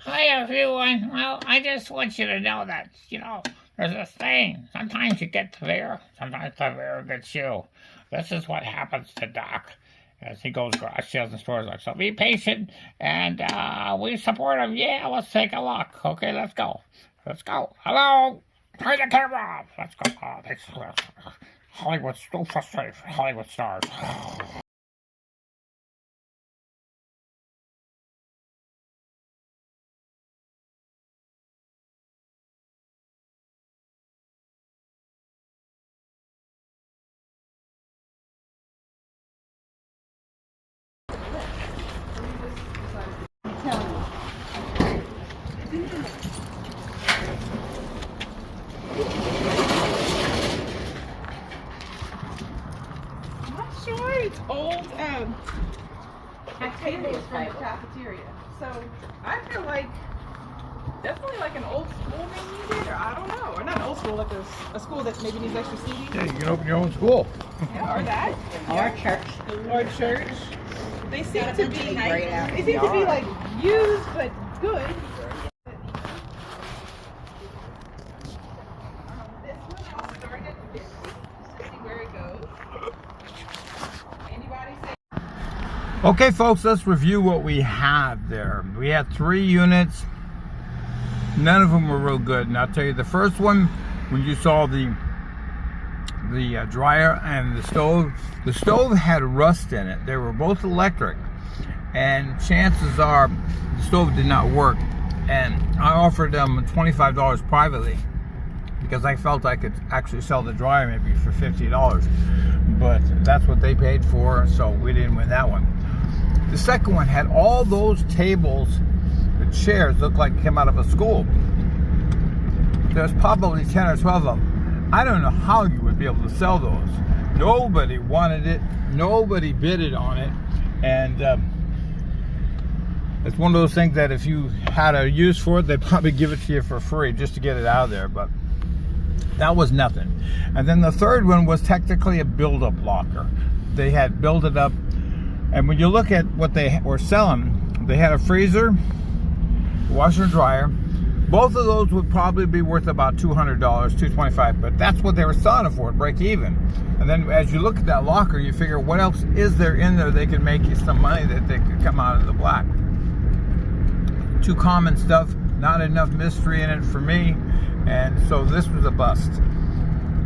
Hi everyone. Well, I just want you to know that, there's a saying. Sometimes you get the bear, sometimes the bear gets you. This is what happens to Doc as he goes garage sales and stores. So be patient and we support him. Yeah, let's take a look. Okay, let's go. Let's go. Hello? Turn the camera off. Let's go. Oh, thanks. Hollywood's so frustrated. Hollywood stars. Sure, it's old tables from the cafeteria. So I feel like definitely like an old school may need it, or I don't know, or not an old school, like a school that maybe needs extra seating. Yeah, you can open your own school. Yeah, or that. Or church. Or church. They seem to be like used but good. This one I'll start at 50 to see where it goes. Anybody say? Okay, folks, let's review what we had there. We had 3 units. None of them were real good. And I'll tell you, the first one, when you saw the dryer and the stove had rust in it. They were both electric. And chances are the stove did not work. And I offered them $25 privately because I felt I could actually sell the dryer maybe for $50. But that's what they paid for, so we didn't win that one. The second one had all those tables, the chairs looked like it came out of a school. There's probably 10 or 12 of them. I don't know how you would be able to sell those. Nobody wanted it. Nobody bidded on it. And it's one of those things that if you had a use for it, they'd probably give it to you for free just to get it out of there. But that was nothing. And then the third one was technically a build-up locker. They had built it up. And when you look at what they were selling, they had a freezer, washer and dryer. Both of those would probably be worth about $200, $225, but that's what they were selling it for, break even. And then as you look at that locker, you figure what else is there in there they could make you some money that they could come out of the black. Too common stuff, not enough mystery in it for me, and so this was a bust.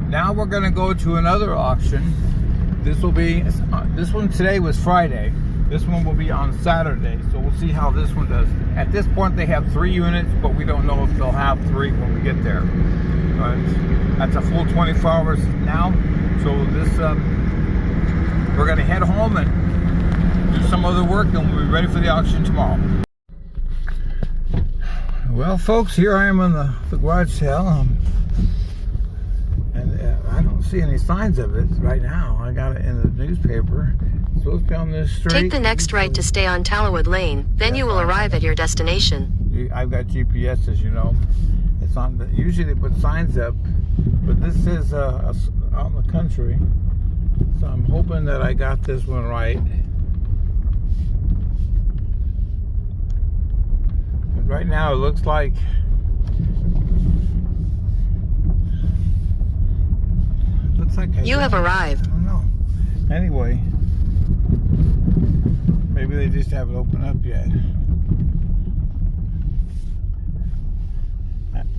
Now we're gonna go to another auction. This one today was Friday. This one will be on Saturday, so we'll see how this one does. At this point, they have 3 units, but we don't know if they'll have 3 when we get there. But that's a full 24 hours now. So this, we're gonna head home and do some other work, and we'll be ready for the auction tomorrow. Well, folks, here I am on the garage sale, and I don't see any signs of it right now. I got it in the newspaper. It's supposed to be on this street. Take the next right to stay on Tallowood Lane, then you will arrive at your destination. I've got GPS, as you know. It's on. Usually they put signs up, but this is out in the country, so I'm hoping that I got this one right. And right now it looks like You have arrived. I don't know. Anyway, maybe they just haven't opened up yet.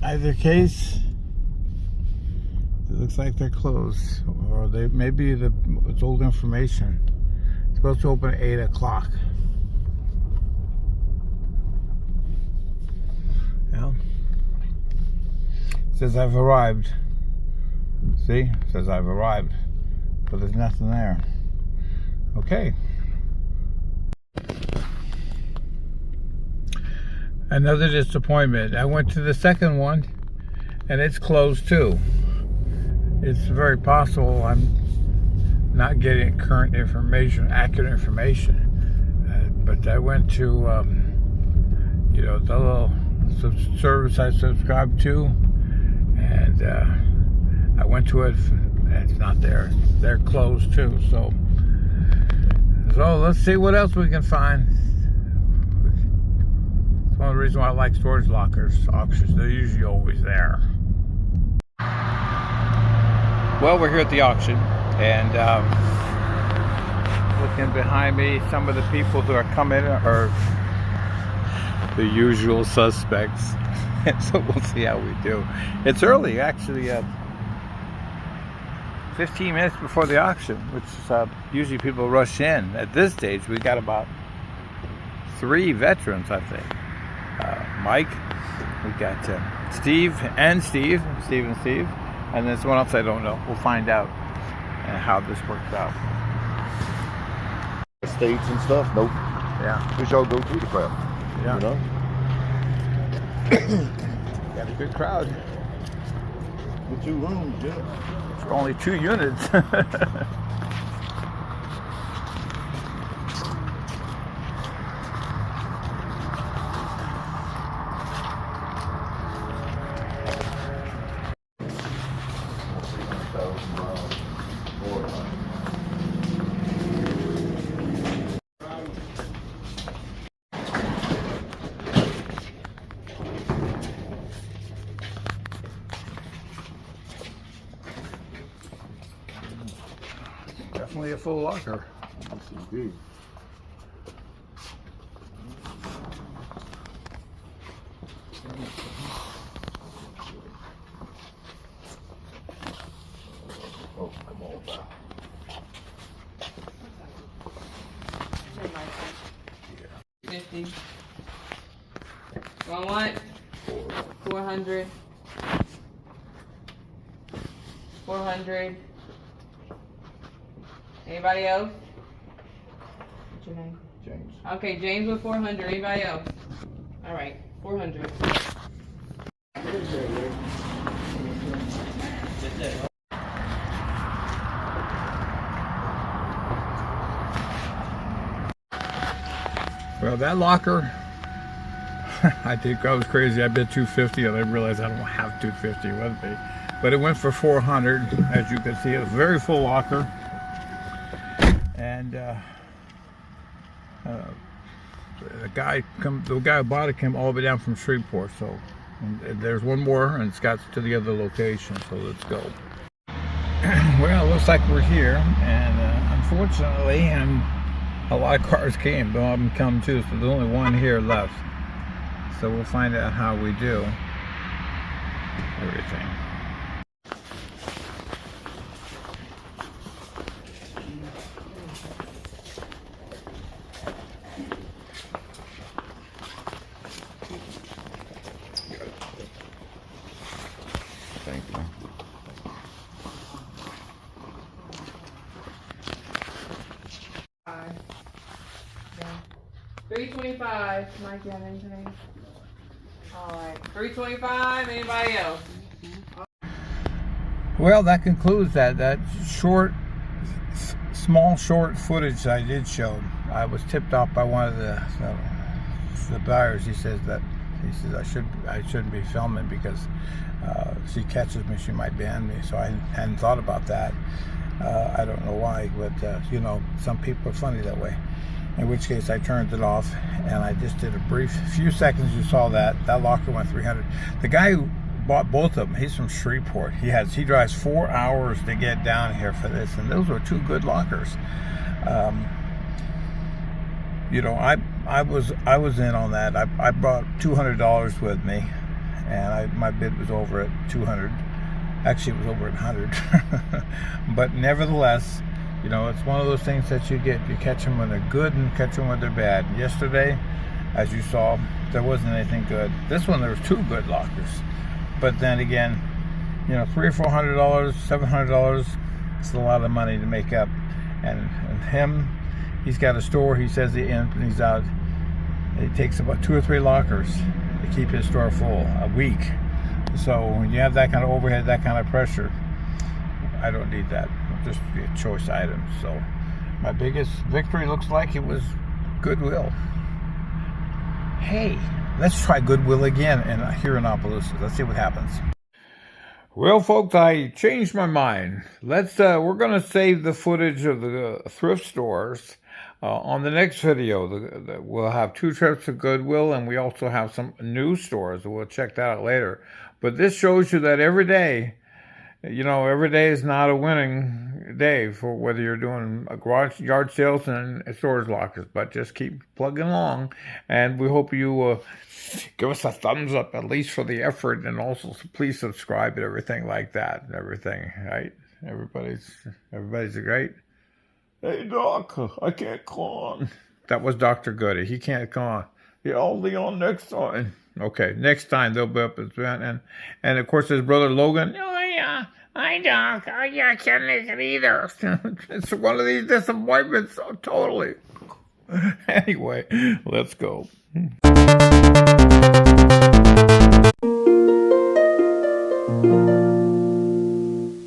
Either case, it looks like they're closed, or it's old information. It's supposed to open at 8 o'clock. Well, it says I've arrived. See, it says I've arrived, but there's nothing there. Okay. Another disappointment. I went to the second one, and it's closed too. It's very possible I'm not getting current information, accurate information. But I went to, the little service I subscribe to, and I went to it, and it's not there. They're closed too. So let's see what else we can find. It's one of the reason why I like storage lockers auctions. They're usually always there. Well, we're here at the auction, and looking behind me, some of the people who are coming are the usual suspects. So we'll see how we do. It's early, actually, 15 minutes before the auction, which is usually people rush in. At this stage, we got about 3 veterans, I think. Mike, we got Steve, and Steve, and then someone else I don't know. We'll find out how this works out. States and stuff, nope. Yeah. Because y'all go through the crowd. Yeah. You know? Got a good crowd. The 2 rooms, yeah. For only 2 units. Definitely a full locker. Yes, indeed. Oh, come on now. Yeah. 50. Going what? 400. 400. Anybody else? What's your name? James. Okay, James with 400. Anybody else? All right, 400. Well, that locker, I think I was crazy. I bid 250 and I realized I don't have 250 with me. But it went for 400, as you can see. It was a very full locker. And the guy who bought it came all the way down from Shreveport. So there's one more, and it's got to the other location. So let's go. Well, it looks like we're here, and unfortunately, a lot of cars came. But all of them come too. So there's only one here left. So we'll find out how we do everything. Thank you. Yeah. 325. Mike, you have anything? All right. 325. Anybody else? Well, that concludes that small short footage I did show. I was tipped off by one of the buyers. He says I shouldn't be filming because if she catches me, she might ban me. So I hadn't thought about that. I don't know why, but you know, some people are funny that way. In which case, I turned it off, and I just did a few seconds. You saw that locker went 300. The guy who bought both of them, he's from Shreveport. He drives 4 hours to get down here for this, and those were 2 good lockers. You know, I was in on that. I brought $200 with me, and my bid was over at 200. Actually, it was over at 100. But nevertheless, you know, it's one of those things that you get. You catch them when they're good and catch them when they're bad. Yesterday, as you saw, there wasn't anything good. This one, there was 2 good lockers. But then again, you know, $300 or $400, $700, it's a lot of money to make up. And him, he's got a store. He says he empties out. It takes about 2 or 3 lockers to keep his store full a week. So when you have that kind of overhead, that kind of pressure, I don't need that. Just be a choice item. So my biggest victory looks like it was Goodwill. Hey, let's try Goodwill again here in Opelousas. Let's see what happens. Well, folks, I changed my mind. We're gonna save the footage of the thrift stores. On the next video, we'll have 2 trips to Goodwill, and we also have some new stores. We'll check that out later. But this shows you that every day, every day is not a winning day for whether you're doing yard sales and storage lockers. But just keep plugging along, and we hope you give us a thumbs up at least for the effort, and also please subscribe and everything like that and everything. Right? Everybody's great. Hey, Doc, I can't call on. That was Dr. Goody. He can't call on. Yeah, I'll be on next time. Okay, next time they'll be up at and of course his brother Logan. Oh yeah, hi Doc. Oh yeah, I can't make it either. It's one of these disappointments. Oh, totally. Anyway, let's go.